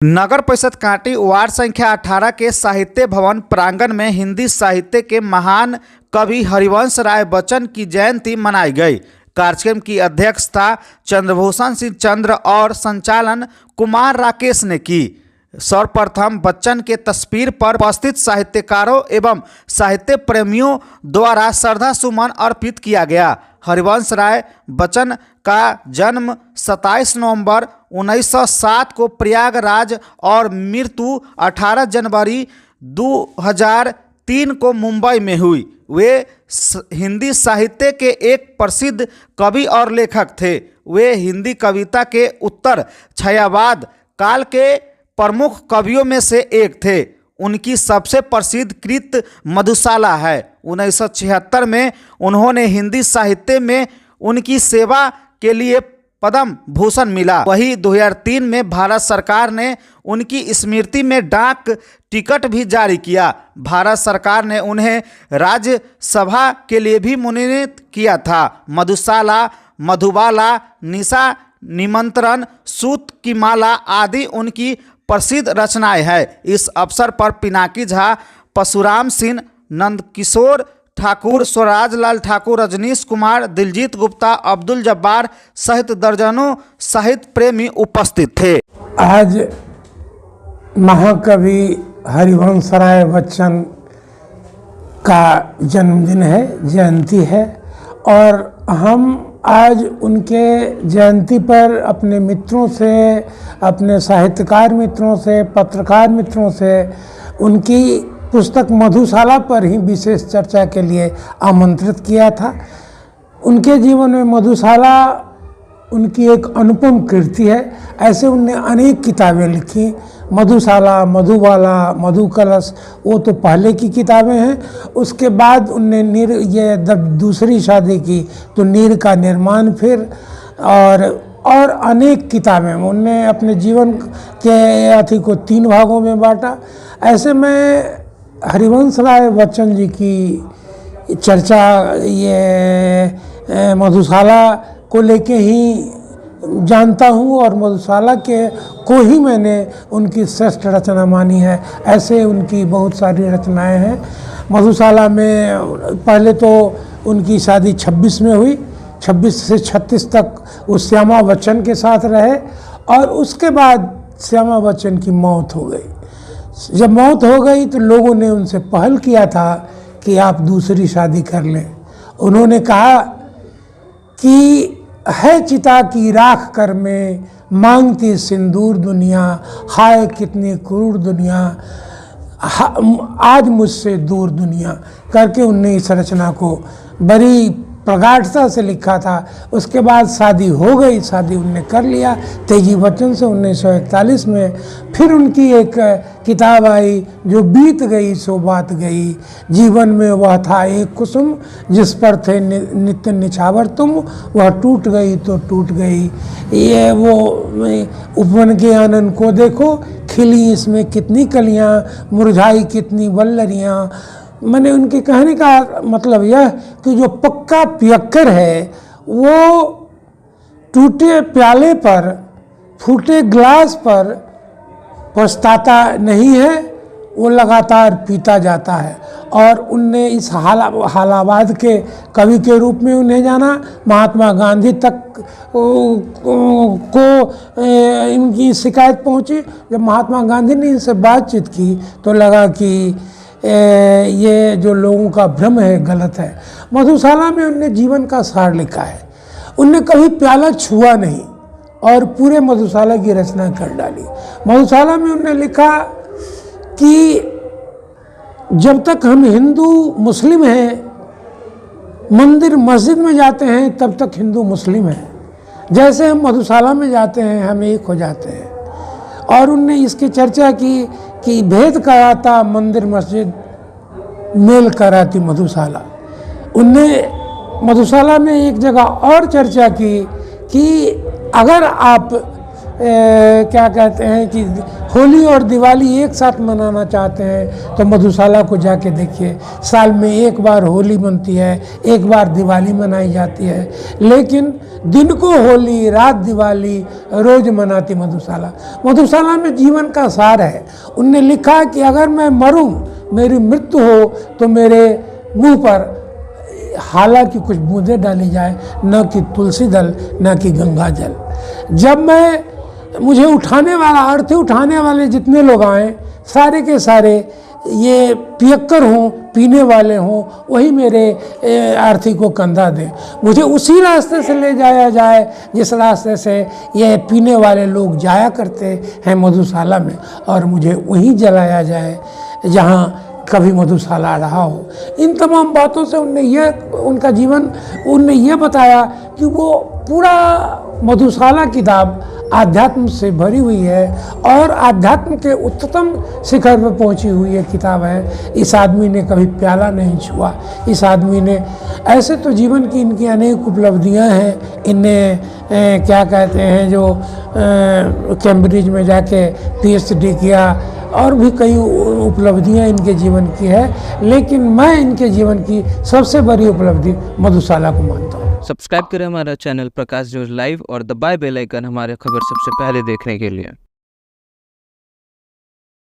नगर परिषद कांटी वार्ड संख्या 18 के साहित्य भवन प्रांगण में हिंदी साहित्य के महान कवि हरिवंश राय बच्चन की जयंती मनाई गई। कार्यक्रम की अध्यक्षता चंद्रभूषण सिंह चंद्र और संचालन कुमार राकेश ने की। सर्वप्रथम बच्चन के तस्वीर पर उपस्थित साहित्यकारों एवं साहित्य प्रेमियों द्वारा श्रद्धा सुमन अर्पित किया गया। हरिवंश राय बच्चन का जन्म 27 नवंबर 1907 को प्रयागराज और मृत्यु 18 जनवरी 2003 को मुंबई में हुई। वे हिंदी साहित्य के एक प्रसिद्ध कवि और लेखक थे। वे हिंदी कविता के उत्तर छायावाद काल के प्रमुख कवियों में से एक थे। उनकी सबसे प्रसिद्ध कृत मधुशाला है। 1976 में उन्होंने हिंदी साहित्य में उनकी सेवा के लिए पद्म भूषण मिला। वही 2003 में भारत सरकार ने उनकी स्मृति में डाक टिकट भी जारी किया। भारत सरकार ने उन्हें राज्यसभा के लिए भी मनोनीत किया था। मधुशाला, मधुबाला, निशा निमंत्रण, सूत की माला आदि उनकी प्रसिद्ध रचनाएं हैं। इस अवसर पर पिनाकी झा, परशुराम सिंह, नंदकिशोर ठाकुर, स्वराज लाल ठाकुर, रजनीश कुमार, दिलजीत गुप्ता, अब्दुल जब्बार सहित दर्जनों साहित्य प्रेमी उपस्थित थे। आज महाकवि हरिवंश राय बच्चन का जन्मदिन है, जयंती है, और हम आज उनके जयंती पर अपने मित्रों से, अपने साहित्यकार मित्रों से, पत्रकार मित्रों से उनकी पुस्तक मधुशाला पर ही विशेष चर्चा के लिए आमंत्रित किया था। उनके जीवन में मधुशाला उनकी एक अनुपम कृति है। ऐसे उनने अनेक किताबें लिखी। मधुशाला, मधुबाला, मधुकलश वो तो पहले की किताबें हैं। उसके बाद उनने ये जब दूसरी शादी की तो नीर का निर्माण फिर और अनेक किताबें उनने अपने जीवन के अथी को 3 भागों में बांटा। ऐसे में हरिवंश राय बच्चन जी की चर्चा ये मधुशाला को लेके ही जानता हूँ, और मधुशाला को ही मैंने उनकी श्रेष्ठ रचना मानी है। ऐसे उनकी बहुत सारी रचनाएं हैं। मधुशाला में पहले तो उनकी शादी 26 में हुई, 26 से 36 तक वो श्यामा बच्चन के साथ रहे, और उसके बाद श्यामा बच्चन की मौत हो गई। जब मौत हो गई तो लोगों ने उनसे पहल किया था कि आप दूसरी शादी कर लें। उन्होंने कहा कि है चिता की राख कर में मांगती सिंदूर दुनिया, हाय कितनी क्रूर दुनिया, आज मुझसे दूर दुनिया करके उनने इस रचना को बड़ी प्रगाढ़ता से लिखा था। उसके बाद शादी हो गई, शादी उनने कर लिया तेजी बच्चन से 1941 में। फिर उनकी एक किताब आई जो बीत गई सो बात गई, जीवन में वह था एक कुसुम जिस पर थे नित्य निछावर तुम, वह टूट गई तो टूट गई। ये वो उपवन के आनंद को देखो, खिली इसमें कितनी कलियां, मुरझाई कितनी वल्लरियां। मैंने उनके कहने का मतलब यह कि जो पक्का पियक्कर है वो टूटे प्याले पर, फूटे ग्लास पर पछताता नहीं है, वो लगातार पीता जाता है। और उनने इस हालावाद के कवि के रूप में उन्हें जाना। महात्मा गांधी तक को इनकी शिकायत पहुंची। जब महात्मा गांधी ने इनसे बातचीत की तो लगा कि ये जो लोगों का भ्रम है गलत है। मधुशाला में उनने जीवन का सार लिखा है। उनने कभी प्याला छुआ नहीं और पूरे मधुशाला की रचना कर डाली। मधुशाला में उनने लिखा कि जब तक हम हिंदू मुस्लिम हैं, मंदिर मस्जिद में जाते हैं, तब तक हिंदू मुस्लिम हैं। जैसे हम मधुशाला में जाते हैं हम एक हो जाते हैं। और उनने इसकी चर्चा की कि भेद कराता मंदिर मस्जिद, मेल कराती मधुशाला। उनने मधुशाला में एक जगह और चर्चा की कि अगर आप क्या कहते हैं कि होली और दिवाली एक साथ मनाना चाहते हैं तो मधुशाला को जाके देखिए। साल में एक बार होली मनती है, एक बार दिवाली मनाई जाती है, लेकिन दिन को होली, रात दिवाली, रोज मनाती मधुशाला। मधुशाला में जीवन का सार है। उनने लिखा कि अगर मैं मरूं, मेरी मृत्यु हो तो मेरे मुंह पर हालांकि कुछ बूंदें डाली जाए, न कि तुलसी दल, न कि गंगा जल। जब मुझे उठाने वाला, अर्थी उठाने वाले जितने लोग आए, सारे के सारे ये पियक्कर हों, पीने वाले हों, वही मेरे अर्थी को कंधा दें। मुझे उसी रास्ते से ले जाया जाए जिस रास्ते से ये पीने वाले लोग जाया करते हैं मधुशाला में, और मुझे वहीं जलाया जाए जहाँ कभी मधुशाला रहा हो। इन तमाम बातों से उनने ये बताया कि वो पूरा मधुशाला किताब आध्यात्म से भरी हुई है और आध्यात्म के उच्चतम शिखर पर पहुंची हुई ये किताब है। इस आदमी ने कभी प्याला नहीं छुआ। इस आदमी ने, ऐसे तो जीवन की इनकी अनेक उपलब्धियां हैं। इनने क्या कहते हैं जो कैम्ब्रिज में जाके PhD किया, और भी कई उपलब्धियां इनके जीवन की है, लेकिन मैं इनके जीवन की सबसे बड़ी उपलब्धि मधुशाला को मानता हूँ। सब्सक्राइब करें हमारा चैनल प्रकाश न्यूज़ लाइव और दबाएं बेल आइकन हमारे खबर सबसे पहले देखने के लिए।